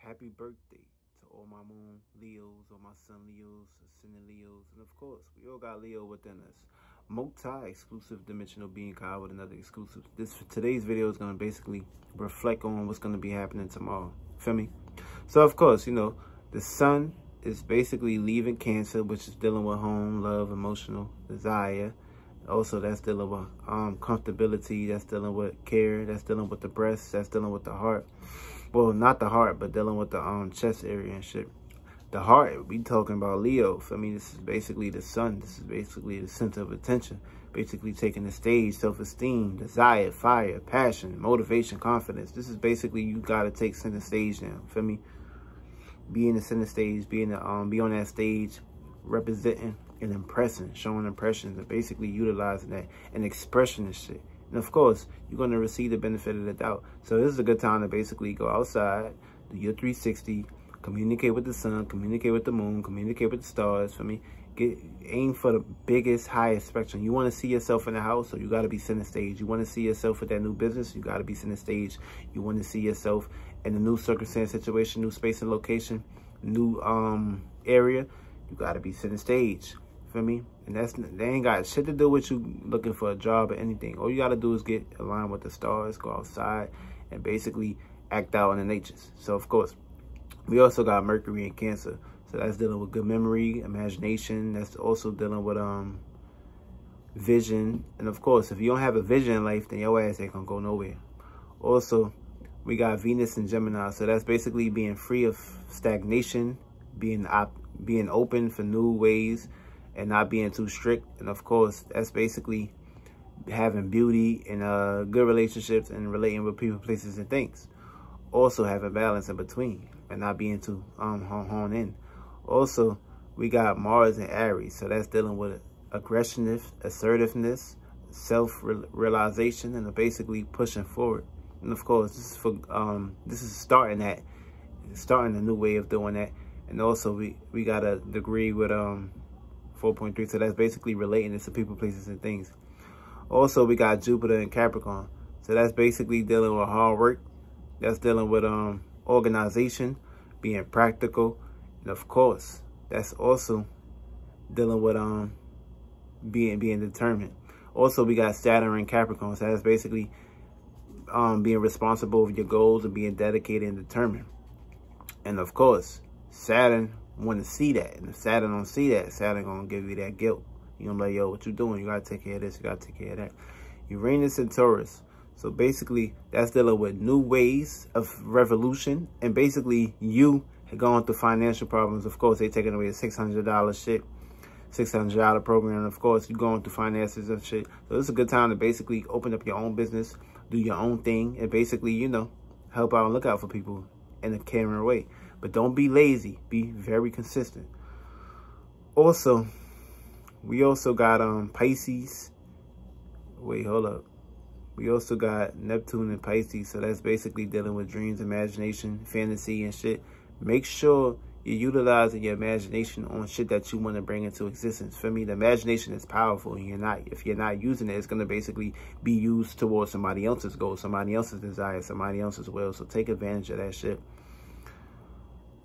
happy birthday to all my moon Leos, or my sun Leos, ascendant Leos, and of course, we all got Leo within us. Multi-exclusive dimensional being Kyle with another exclusive. Today's video is going to basically reflect on what's going to be happening tomorrow. Feel me? So, of course, you know, the sun is basically leaving Cancer, which is dealing with home, love, emotional desire. Also, that's dealing with comfortability, that's dealing with care, that's dealing with the breast, that's dealing with the heart. Well, not the heart, but dealing with the chest area and shit. The heart, we talking about Leo. I mean, this is basically the sun. This is basically the center of attention. Basically taking the stage, self-esteem, desire, fire, passion, motivation, confidence. This is basically, you got to take center stage now. Feel me? Be in the center stage, be on that stage, representing and impressing, showing impressions, and basically utilizing that and expression and shit. And of course, you're going to receive the benefit of the doubt. So this is a good time to basically go outside, do your 360, communicate with the sun, communicate with the moon, communicate with the stars. For me, aim for the biggest, highest spectrum. You want to see yourself in the house, so you got to be center stage. You want to see yourself with that new business, you got to be center stage. You want to see yourself in a new circumstance, situation, new space and location, new area, you got to be center stage. Feel me? And they ain't got shit to do with you looking for a job or anything. All you got to do is get aligned with the stars, go outside, and basically act out in the natures. So, of course, we also got Mercury in Cancer. So that's dealing with good memory, imagination. That's also dealing with vision. And, of course, if you don't have a vision in life, then your ass ain't going to go nowhere. Also, we got Venus in Gemini. So that's basically being free of stagnation, being open for new ways, and not being too strict. And of course, that's basically having beauty and good relationships and relating with people, places, and things. Also having balance in between and not being too honed in. Also, we got Mars and Aries, so that's dealing with assertiveness, self-realization, and basically pushing forward. And of course, this is starting a new way of doing that. And also, we got a degree with 4.3, so that's basically relating it to people, places, and things. Also, we got Jupiter in Capricorn, so that's basically dealing with hard work. That's dealing with organization, being practical, and of course, that's also dealing with being determined. Also, we got Saturn in Capricorn, so that's basically being responsible of your goals and being dedicated and determined. And of course, Saturn want to see that, and if Saturn don't see that, Saturn gonna give you that guilt. You gonna be like, yo, what you doing? You gotta take care of this, you gotta take care of that. Uranus and Taurus, so basically that's dealing with new ways of revolution, and basically you going through financial problems. Of course, they taking away the $600 shit, $600 program. And of course, you going through finances and shit. So this is a good time to basically open up your own business, do your own thing, and basically, you know, help out and look out for people in a caring way. But don't be lazy. Be very consistent. Also, we also got Pisces. Wait, hold up. We also got Neptune and Pisces. So that's basically dealing with dreams, imagination, fantasy, and shit. Make sure you're utilizing your imagination on shit that you want to bring into existence. For me, the imagination is powerful, and if you're not using it, it's going to basically be used towards somebody else's goal, somebody else's desire, somebody else's will. So take advantage of that shit.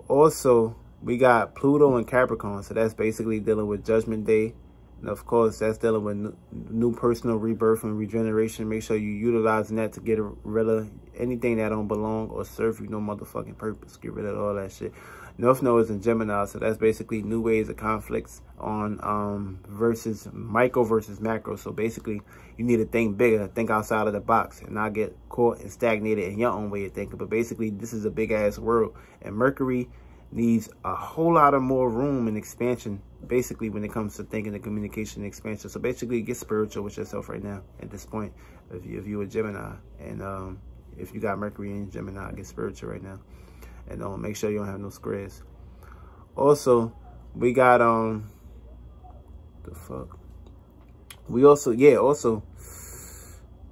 Also, we got Pluto and Capricorn, so that's basically dealing with Judgment Day. And of course, that's dealing with new personal rebirth and regeneration. Make sure you're utilizing that to get rid of anything that don't belong or serve you no motherfucking purpose. Get rid of all that shit. North Node is in Gemini, so that's basically new ways of conflicts on versus micro versus macro. So basically, you need to think bigger, think outside of the box, and not get caught and stagnated in your own way of thinking. But basically, this is a big ass world, and Mercury needs a whole lot of more room and expansion, basically, when it comes to thinking and communication and expansion. So basically, get spiritual with yourself right now at this point. If you're a Gemini, and if you got Mercury in Gemini, get spiritual right now. And make sure you don't have no squares. Also, we got the fuck. We also, yeah, also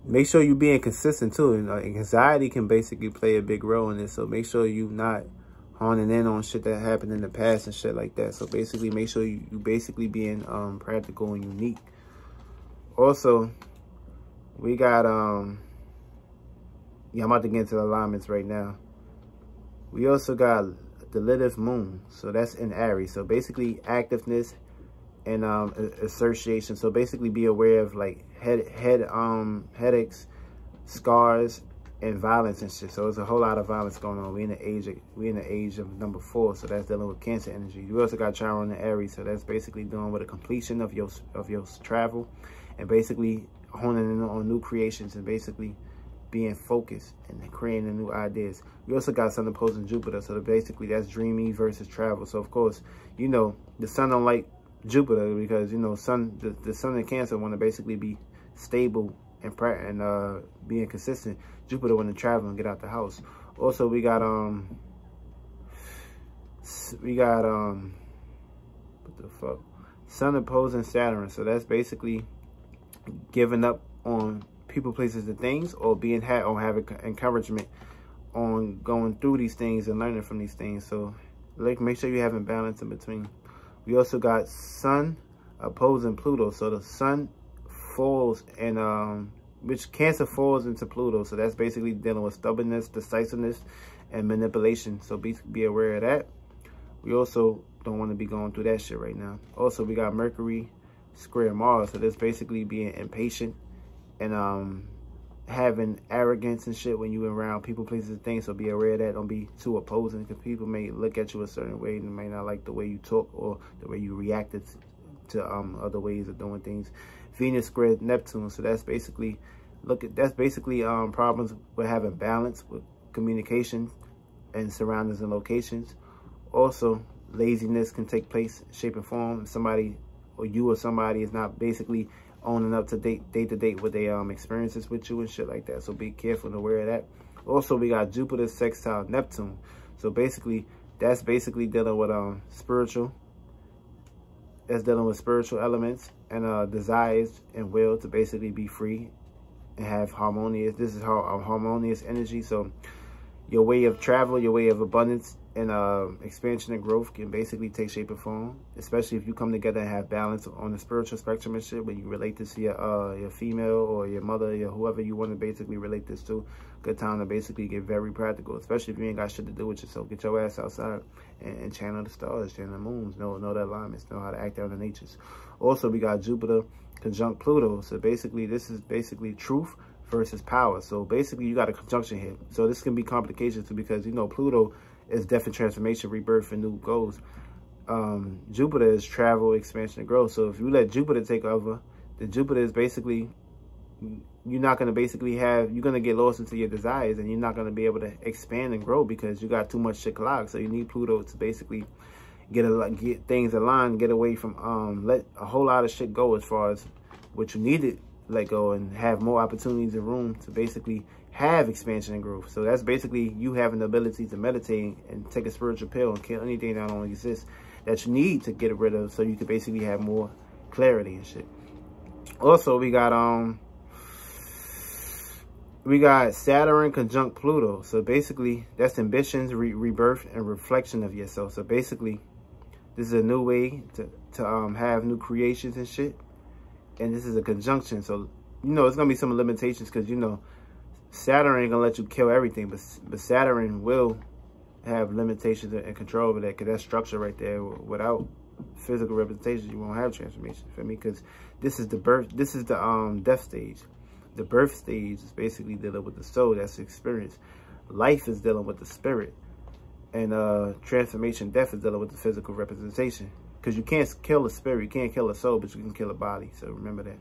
make sure you being consistent too. And anxiety can basically play a big role in this. So make sure you not honing in on shit that happened in the past and shit like that. So basically, make sure you basically being practical and unique. Also, we got yeah, I'm about to get into the alignments right now. We also got the Lilith moon. So that's in Aries. So basically activeness and association. So basically be aware of like headaches, scars, and violence and shit. So there's a whole lot of violence going on. We in the age of number 4, so that's dealing with Cancer energy. You also got Chiron in Aries, so that's basically dealing with a completion of your travel, and basically honing in on new creations, and basically being focused and creating new ideas. We also got Sun opposing Jupiter, so basically that's dreamy versus travel. So of course, you know, the Sun don't like Jupiter because, you know, the Sun in Cancer want to basically be stable and being consistent. Jupiter want to travel and get out the house. Also, we got what the fuck, Sun opposing Saturn. So that's basically giving up on people, places, and things, or having encouragement on going through these things and learning from these things. So like, make sure you're having balance in between. We also got Sun opposing Pluto. So the Sun falls and which Cancer falls into Pluto. So that's basically dealing with stubbornness, decisiveness, and manipulation. So be aware of that. We also don't want to be going through that shit right now. Also, we got Mercury square Mars. So that's basically being impatient and having arrogance and shit when you around people, places, and things. So be aware of that. Don't be too opposing, because people may look at you a certain way and they may not like the way you talk or the way you reacted to other ways of doing things. Venus square Neptune. So that's basically problems with having balance with communication and surroundings and locations. Also, laziness can take place, shape and form. Somebody or you or somebody is not basically owning up to date to date with their experiences with you and shit like that. So be careful and aware of that. Also, we got Jupiter sextile Neptune. So basically, that's basically dealing with spiritual. That's dealing with spiritual elements and desires and will to basically be free and have harmonious. This is harmonious energy. So your way of travel, your way of abundance and expansion and growth can basically take shape and form, especially if you come together and have balance on the spiritual spectrum and shit. When you relate this to your female or your mother, whoever you want to basically relate this to, good time to basically get very practical, especially if you ain't got shit to do with yourself. Get your ass outside and channel the stars, channel the moons, know the alignments, know how to act out in the natures. Also, we got Jupiter conjunct Pluto. So basically, this is basically truth versus power. So basically, you got a conjunction here. So this can be complications too, because, you know, Pluto is death and transformation, rebirth, and new goals. Jupiter is travel, expansion, and growth. So if you let Jupiter take over, then Jupiter is basically, you're not going to basically have, you're going to get lost into your desires, and you're not going to be able to expand and grow because you got too much shit clogged. So you need Pluto to basically get things aligned, get away from, let a whole lot of shit go as far as what you need to let go, and have more opportunities and room to basically have expansion and growth. So that's basically you having the ability to meditate and take a spiritual pill and kill anything that don't exist that you need to get rid of, so you can basically have more clarity and shit. Also, we got Saturn conjunct Pluto. So basically, that's ambitions, rebirth, and reflection of yourself. So basically, this is a new way to have new creations and shit. And this is a conjunction. So, you know, it's going to be some limitations because, you know, Saturn ain't going to let you kill everything. But Saturn will have limitations and control over that, because that structure right there, without physical representation, you won't have transformation. For me, because this is the birth, this is the death stage. The birth stage is basically dealing with the soul. That's the experience. Life is dealing with the spirit. And transformation, death, is dealing with the physical representation. Because you can't kill a spirit, you can't kill a soul, but you can kill a body. So remember that.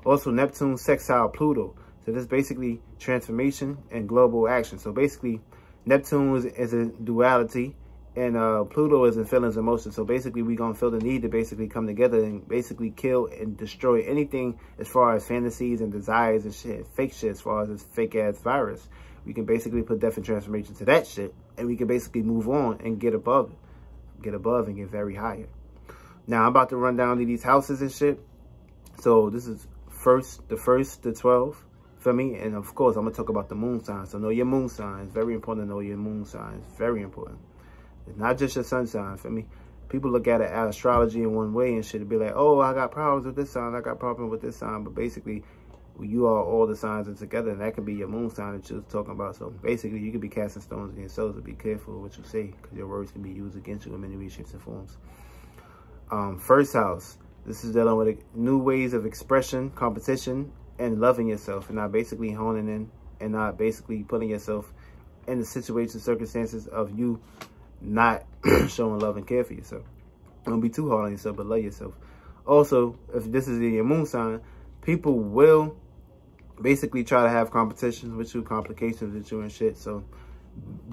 Also, Neptune sextile Pluto. So this is basically transformation and global action. So basically, Neptune is a duality, and Pluto is in feelings and emotions. So basically, we're going to feel the need to basically come together and basically kill and destroy anything as far as fantasies and desires and shit, fake shit, as far as this fake-ass virus. We can basically put death and transformation to that shit, and we can basically move on and get above it. Get above and get very higher. Now, I'm about to run down these houses and shit. So this is the 1st to 12th for me. And of course, I'm going to talk about the moon sign. So know your moon sign. It's very important to know your moon sign. It's very important. It's not just your sun sign for me. People look at astrology in one way and shit and be like, oh, I got problems with this sign, I got problems with this sign. But basically, you are all the signs are together, and that could be your moon sign that you're talking about. So basically, you could be casting stones in yourselves, so be careful what you say, because your words can be used against you in many ways, shapes, and forms. First house, this is dealing with new ways of expression, competition, and loving yourself, and not basically honing in, and not basically putting yourself in the situations, circumstances of you not showing love and care for yourself. Don't be too hard on yourself, but love yourself. Also, if this is in your moon sign, people will basically try to have competitions with you, complications with you and shit. So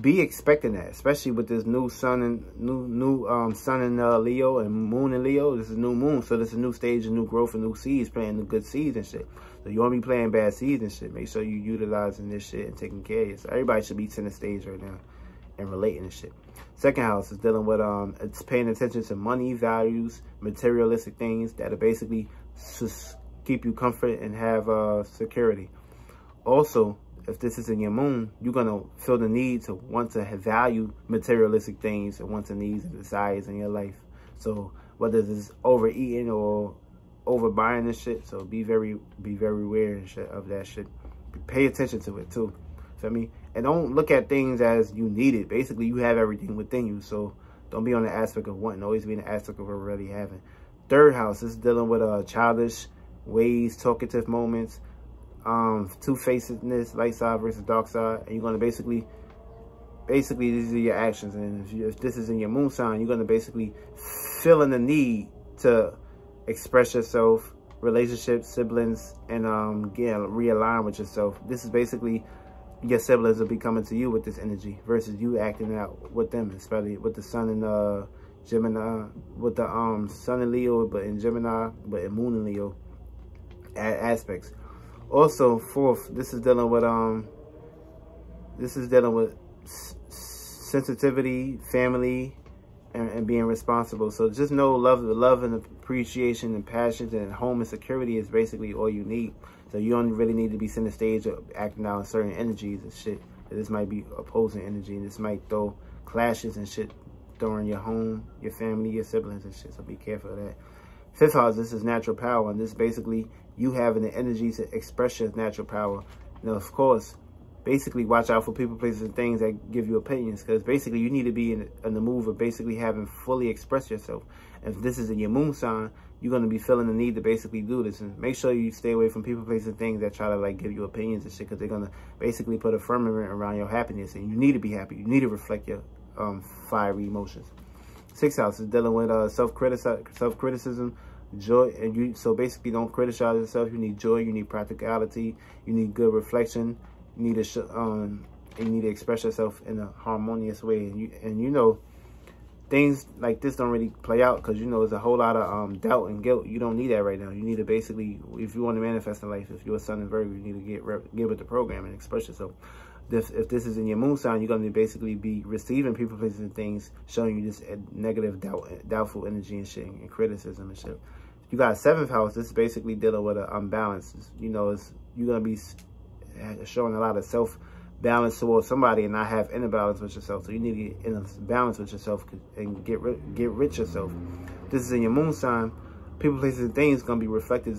be expecting that, especially with this new sun and new sun in Leo and moon in Leo. This is new moon, so this is a new stage of new growth and new seeds, planting new good seeds and shit. So you want to be planting bad seeds and shit. Make sure you utilizing this shit and taking care of yourself. Everybody should be center stage right now and relating and shit. Second house is dealing with it's paying attention to money, values, materialistic things that are basically just keep you comfort and have security. Also, if this is in your moon, you're going to feel the need to want to value materialistic things and wants and needs and desires in your life. So whether it's overeating or overbuying and shit, so be very aware and shit of that shit. Pay attention to it too. Feel me? And don't look at things as you need it. Basically, you have everything within you. So don't be on the aspect of wanting. Always be in the aspect of already having. Third house is dealing with childish ways, talkative moments, two-facedness, light side versus dark side. And you're going to basically these are your actions. And if this is in your moon sign, you're going to basically feeling the need to express yourself, relationships, siblings, and realign with yourself. This is basically your siblings will be coming to you with this energy versus you acting out with them, especially with the sun in Gemini, with the sun in Leo, but in Gemini, but in moon in Leo aspects. Also, fourth, this is dealing with sensitivity, family, and being responsible. So just know love and appreciation and passion and home and security is basically all you need. So you don't really need to be center stage or acting out certain energies and shit. This might be opposing energy, and this might throw clashes and shit during your home, your family, your siblings and shit. So be careful of that. Fifth house, this is natural power, and this basically you having the energy to express your natural power. Now, of course, basically watch out for people, places, and things that give you opinions, because basically you need to be in the move of basically having fully expressed yourself. And if this is in your moon sign, you're going to be feeling the need to basically do this. And make sure you stay away from people, places, and things that try to like give you opinions and shit, because they're going to basically put a firmament around your happiness. And you need to be happy. You need to reflect your fiery emotions. Sixth house is dealing with self-criticism, joy, and so basically don't criticize yourself. You need joy, you need practicality, you need good reflection, you need to express yourself in a harmonious way. And you know, things like this don't really play out because, you know, there's a whole lot of doubt and guilt. You don't need that right now. You need to basically, if you want to manifest in life, if you're a sun in Virgo, you need to get with the program and express yourself. If this is in your moon sign, you're going to basically be receiving people, places, and things showing you this negative, doubtful energy and shit, and criticism and shit. You got a seventh house. This is basically dealing with an unbalance. You know, you're going to be showing a lot of self-balance towards somebody and not have inner balance with yourself. So you need to get in a balance with yourself and get rich yourself. This is in your moon sign. People, places, and things going to be reflecting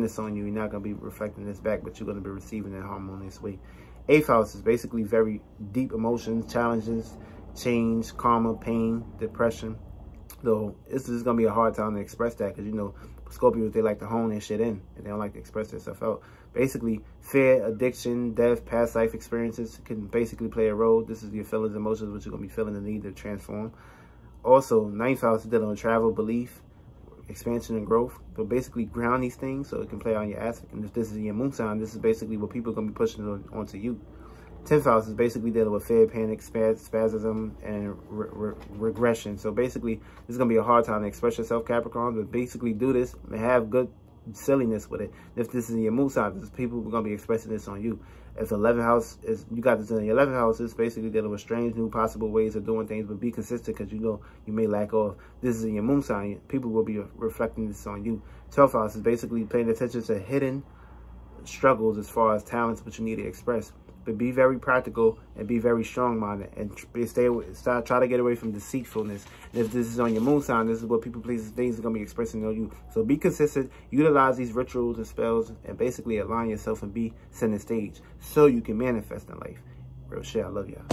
this on you. You're not going to be reflecting this back, but you're going to be receiving it in a harmonious way. Eighth house is basically very deep emotions, challenges, change, karma, pain, depression. Though this is going to be a hard time to express that because, you know, Scorpios, they like to hone their shit in and they don't like to express themselves out. Basically, fear, addiction, death, past life experiences can basically play a role. This is your feelings, emotions, which you're going to be feeling the need to transform. Also, ninth house is dealing with travel, belief, expansion, and growth. But basically ground these things so it can play on your aspect. And if this is your moon sign, this is basically what people are going to be pushing onto you. 10th house is basically dealing with fear, panic, spasm, and regression. So basically, this is going to be a hard time to express yourself, Capricorn, but basically do this and have good silliness with it. If this is in your moon sign, people are going to be expressing this on you. If 11th house is, you got this in your 11th house, it's basically dealing with strange, new, possible ways of doing things, but be consistent because you know you may lack off. This is in your moon sign, people will be reflecting this on you. 12th house is basically paying attention to hidden struggles as far as talents, which you need to express. but be very practical and be very strong-minded, and try to get away from deceitfulness. And if this is on your moon sign, this is what people, places, things are going to be expressing on you. So be consistent, utilize these rituals and spells, and basically align yourself and be center stage so you can manifest in life. Real shit, I love y'all.